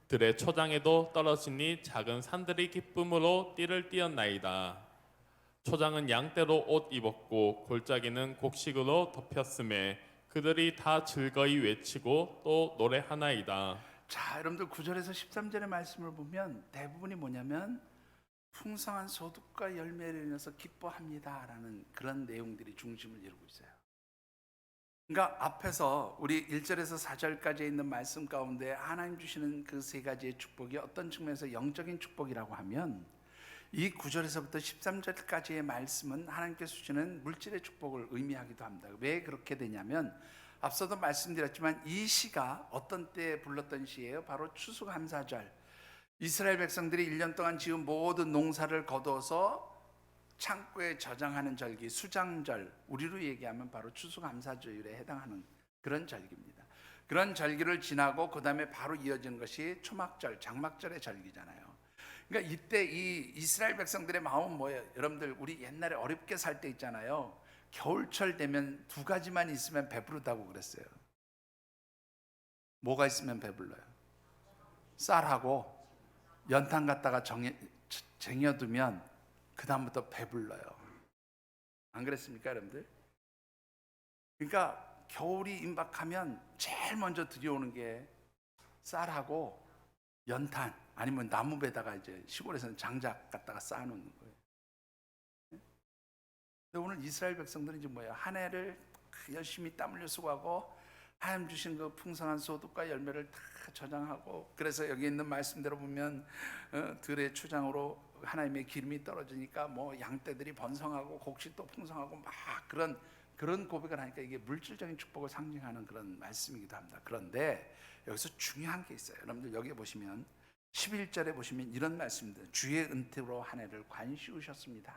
S2: 들의 초장에도 떨어지니 작은 산들이 기쁨으로 띠를 띄었나이다. 초장은 양떼로 옷 입었고 골짜기는 곡식으로 덮였음에 그들이 다 즐거이 외치고 또 노래하나이다.
S1: 자, 여러분들 9절에서 13절의 말씀을 보면 대부분이 뭐냐면 풍성한 소득과 열매를 인해서 기뻐합니다라는 그런 내용들이 중심을 이루고 있어요. 그러니까 앞에서 우리 1절에서 4절까지 있는 말씀 가운데 하나님 주시는 그 세 가지의 축복이 어떤 측면에서 영적인 축복이라고 하면 이 9절에서부터 13절까지의 말씀은 하나님께서 주시는 물질의 축복을 의미하기도 합니다. 왜 그렇게 되냐면 앞서도 말씀드렸지만 이 시가 어떤 때에 불렀던 시예요? 바로 추수감사절. 이스라엘 백성들이 1년 동안 지은 모든 농사를 거둬서 창고에 저장하는 절기, 수장절, 우리로 얘기하면 바로 추수감사절에 해당하는 그런 절기입니다. 그런 절기를 지나고 그 다음에 바로 이어지는 것이 초막절, 장막절의 절기잖아요. 그러니까 이때 이 이스라엘 백성들의 마음은 뭐예요? 여러분들 우리 옛날에 어렵게 살 때 있잖아요. 겨울철 되면 두 가지만 있으면 배부르다고 그랬어요. 뭐가 있으면 배불러요? 쌀하고 연탄 갖다가 쟁여두면 그 다음부터 배불러요. 안 그랬습니까, 여러분들? 그러니까 겨울이 임박하면 제일 먼저 들여오는 게 쌀하고 연탄, 아니면 나무배다가 이제 시골에서는 장작 갖다가 쌓아놓는 거예요. 근데 오늘 이스라엘 백성들은 이제 뭐예요? 한 해를 열심히 땀 흘려 수고하고 하나님 주신 그 풍성한 소득과 열매를 다 저장하고, 그래서 여기 있는 말씀대로 보면 들의 추장으로 하나님의 기름이 떨어지니까 뭐 양떼들이 번성하고 곡식도 풍성하고 막 그런 고백을 하니까 이게 물질적인 축복을 상징하는 그런 말씀이기도 합니다. 그런데 여기서 중요한 게 있어요. 여러분들 여기 보시면 11절에 보시면 이런 말씀입니다. 주의 은택으로 한 해를 관 씌우셨습니다.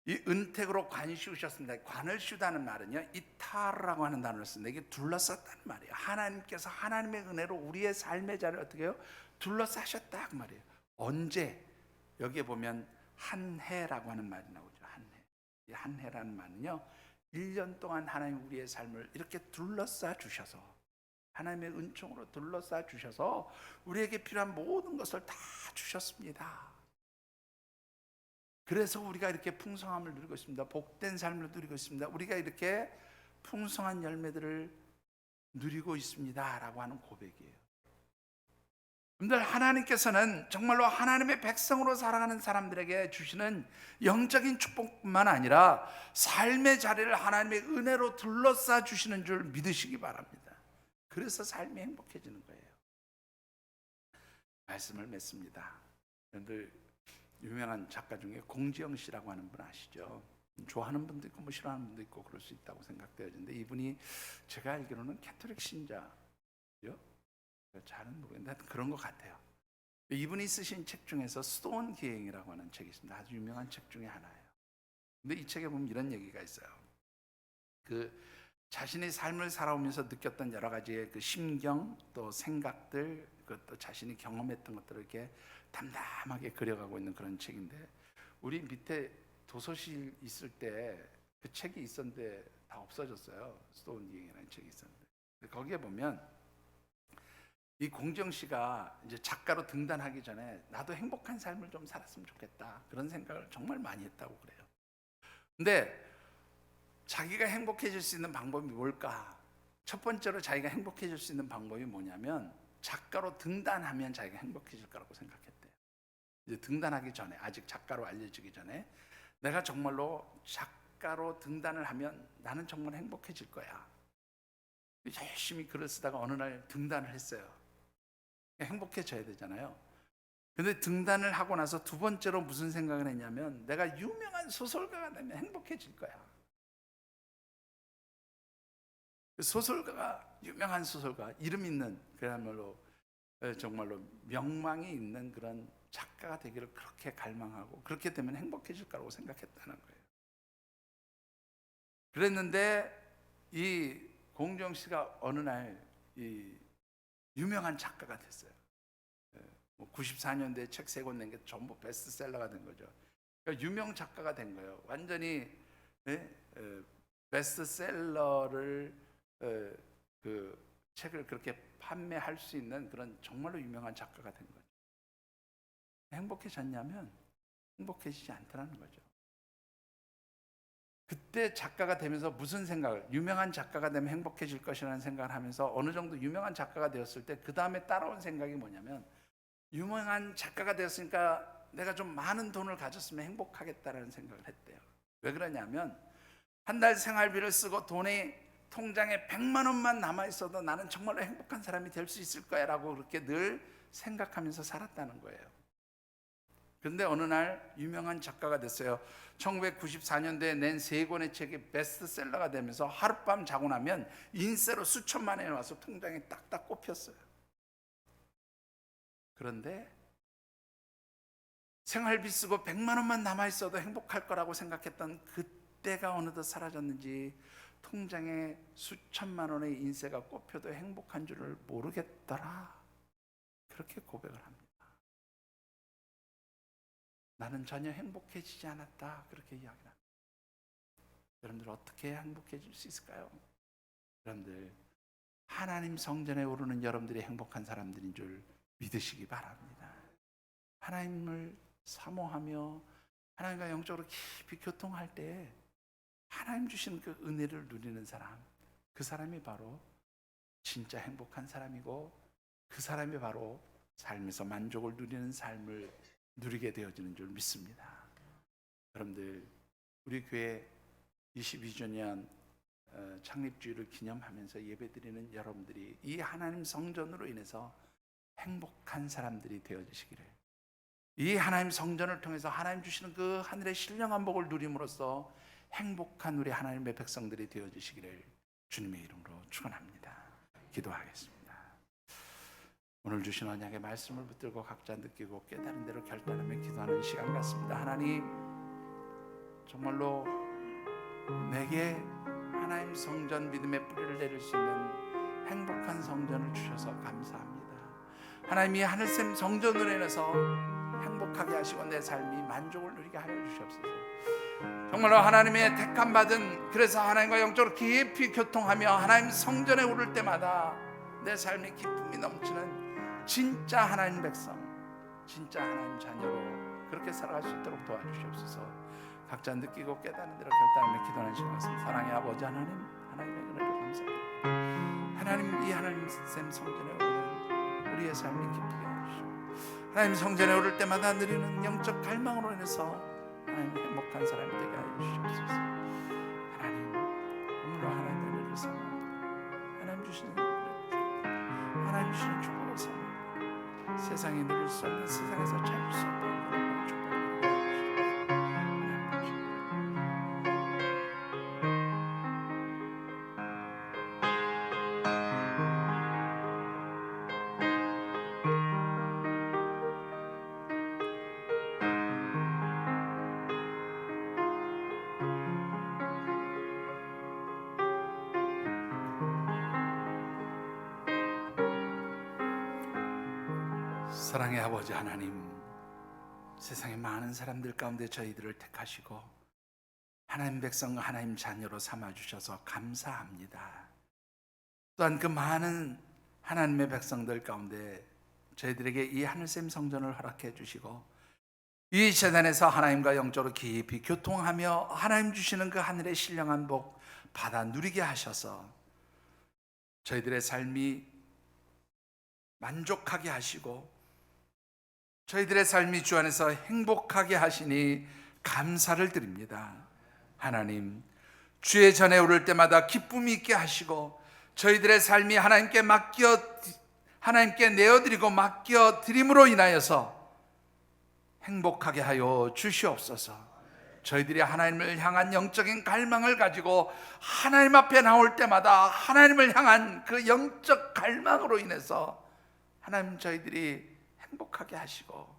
S1: 이 은택으로 관 씌우셨습니다. 관을 씌우다는 말은요, 이타르라고 하는 단어를 씁니다. 이게 둘러쌌다는 말이에요. 하나님께서 하나님의 은혜로 우리의 삶의 자리를 어떻게 해요? 둘러싸셨다 그 말이에요. 언제? 여기에 보면 한 해라고 하는 말이 나오죠. 한 해. 이 한 해라는 말은요, 1년 동안 하나님 우리의 삶을 이렇게 둘러싸 주셔서, 하나님의 은총으로 둘러싸 주셔서 우리에게 필요한 모든 것을 다 주셨습니다. 그래서 우리가 이렇게 풍성함을 누리고 있습니다. 복된 삶을 누리고 있습니다. 우리가 이렇게 풍성한 열매들을 누리고 있습니다 라고 하는 고백이에요. 여러분들, 하나님께서는 정말로 하나님의 백성으로 살아가는 사람들에게 주시는 영적인 축복뿐만 아니라 삶의 자리를 하나님의 은혜로 둘러싸 주시는 줄 믿으시기 바랍니다. 그래서 삶이 행복해지는 거예요. 말씀을 맺습니다. 여러분들, 유명한 작가 중에 공지영 씨라고 하는 분 아시죠? 좋아하는 분도 있고 뭐 싫어하는 분도 있고 그럴 수 있다고 생각되어지는데, 이분이 제가 알기로는 캐톨릭 신자요? 잘은 모르겠는데 하여튼 그런 것 같아요. 이분이 쓰신 책 중에서 스톤 기행이라고 하는 책이 있습니다. 아주 유명한 책 중에 하나예요. 근데 이 책에 보면 이런 얘기가 있어요. 그 자신의 삶을 살아오면서 느꼈던 여러 가지의 그 심경, 또 생각들, 또 자신이 경험했던 것들을 이렇게 담담하게 그려가고 있는 그런 책인데, 우리 밑에 도서실 있을 때 그 책이 있었는데 다 없어졌어요. 스톤 기행이라는 책이 있었는데, 거기에 보면 이 공정 씨가 이제 작가로 등단하기 전에 나도 행복한 삶을 좀 살았으면 좋겠다, 그런 생각을 정말 많이 했다고 그래요. 근데 자기가 행복해질 수 있는 방법이 뭘까? 첫 번째로 자기가 행복해질 수 있는 방법이 뭐냐면, 작가로 등단하면 자기가 행복해질 거라고 생각했대요. 이제 등단하기 전에, 아직 작가로 알려지기 전에, 내가 정말로 작가로 등단을 하면 나는 정말 행복해질 거야. 열심히 글을 쓰다가 어느 날 등단을 했어요. 행복해져야 되잖아요. 근데 등단을 하고 나서 두 번째로 무슨 생각을 했냐면, 내가 유명한 소설가가 되면 행복해질 거야. 소설가가, 유명한 소설가, 이름 있는, 그야말로 정말로 명망이 있는 그런 작가가 되기를 그렇게 갈망하고, 그렇게 되면 행복해질 거라고 생각했다는 거예요. 그랬는데 이 공정 씨가 어느 날 이 유명한 작가가 됐어요. 94년도에 책 3권 낸 게 전부 베스트셀러가 된 거죠. 그러니까 유명 작가가 된 거예요. 완전히 베스트셀러를 그 책을 그렇게 판매할 수 있는 그런 정말로 유명한 작가가 된 거죠. 행복해졌냐면 행복해지지 않더라는 거죠. 그때 작가가 되면서 무슨 생각을, 유명한 작가가 되면 행복해질 것이라는 생각을 하면서 어느 정도 유명한 작가가 되었을 때 그 다음에 따라온 생각이 뭐냐면, 유명한 작가가 되었으니까 내가 좀 많은 돈을 가졌으면 행복하겠다라는 생각을 했대요. 왜 그러냐면, 한 달 생활비를 쓰고 돈이 통장에 100만 원만 남아있어도 나는 정말로 행복한 사람이 될 수 있을 거야 라고 그렇게 늘 생각하면서 살았다는 거예요. 그런데 어느 날 유명한 작가가 됐어요. 1994년도에 낸 3권의 책이 베스트셀러가 되면서 하룻밤 자고 나면 인쇄로 수천만 원이 와서 통장에 딱딱 꼽혔어요. 그런데 생활비 쓰고 100만 원만 남아있어도 행복할 거라고 생각했던 그때가 어느덧 사라졌는지 통장에 수천만 원의 인쇄가 꼽혀도 행복한 줄을 모르겠더라, 그렇게 고백을 합니다. 나는 전혀 행복해지지 않았다. 그렇게 이야기합니다. 여러분들 어떻게 행복해질 수 있을까요? 여러분들 하나님 성전에 오르는 여러분들이 행복한 사람들인 줄 믿으시기 바랍니다. 하나님을 사모하며 하나님과 영적으로 깊이 교통할 때 하나님 주시는 그 은혜를 누리는 사람, 그 사람이 바로 진짜 행복한 사람이고, 그 사람이 바로 삶에서 만족을 누리는 삶을 누리게 되어지는 줄 믿습니다. 여러분들, 우리 교회 22주년 창립주일을 기념하면서 예배드리는 여러분들이 이 하나님 성전으로 인해서 행복한 사람들이 되어지시기를, 이 하나님 성전을 통해서 하나님 주시는 그 하늘의 신령한 복을 누림으로써 행복한 우리 하나님의 백성들이 되어지시기를 주님의 이름으로 축원합니다. 기도하겠습니다. 오늘 주신 언약의 말씀을 붙들고 각자 느끼고 깨달은 대로 결단하며 기도하는 시간 같습니다. 하나님, 정말로 내게 하나님 성전 믿음의 뿌리를 내릴 수 있는 행복한 성전을 주셔서 감사합니다. 하나님이 하늘샘 성전으로 인해서 행복하게 하시고 내 삶이 만족을 누리게 하여 주시옵소서. 정말로 하나님의 택함 받은, 그래서 하나님과 영적으로 깊이 교통하며 하나님 성전에 오를 때마다 내 삶이 기쁨이 넘치는 진짜 하나님 백성, 진짜 하나님 자녀로 그렇게 살아갈 수 있도록 도와주시옵소서. 각자 느끼고 깨닫는 대로 결단하며 기도하는 시간 같습니다. 사랑의 아버지 하나님, 하나님의 은혜를 감사합니다. 하나님, 이 하나님 샘 성전에 오르는 우리의 삶이 기쁘게 하시고 하나님 성전에 오를 때마다 누리는 영적 갈망으로 인해서 하나님 행복한 사람이 되게 하여 주시옵소서. 하나님, 오늘로 하나님의 은혜를 삼아 하나님 주시는 축복을 삼아 세상에 누릴 수 없는, 세상에서 찾을 수 없는 축복을 사랑의 아버지 하나님, 세상의 많은 사람들 가운데 저희들을 택하시고 하나님 백성, 하나님 자녀로 삼아주셔서 감사합니다. 또한 그 많은 하나님의 백성들 가운데 저희들에게 이 하늘샘 성전을 허락해 주시고 이 재단에서 하나님과 영적으로 깊이 교통하며 하나님 주시는 그 하늘의 신령한 복 받아 누리게 하셔서 저희들의 삶이 만족하게 하시고 저희들의 삶이 주 안에서 행복하게 하시니 감사를 드립니다. 하나님, 주의 전에 오를 때마다 기쁨이 있게 하시고 저희들의 삶이 하나님께 내어드리고 맡겨 드림으로 인하여서 행복하게 하여 주시옵소서. 저희들이 하나님을 향한 영적인 갈망을 가지고 하나님 앞에 나올 때마다 하나님을 향한 그 영적 갈망으로 인해서 하나님 저희들이 행복하게 하시고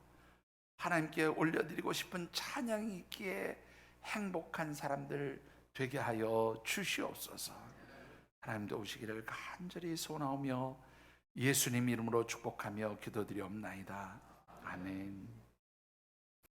S1: 하나님께 올려드리고 싶은 찬양이 있기에 행복한 사람들 되게 하여 주시옵소서. 하나님도 오시기를 간절히 소원하오며 예수님 이름으로 축복하며 기도드리옵나이다. 아멘.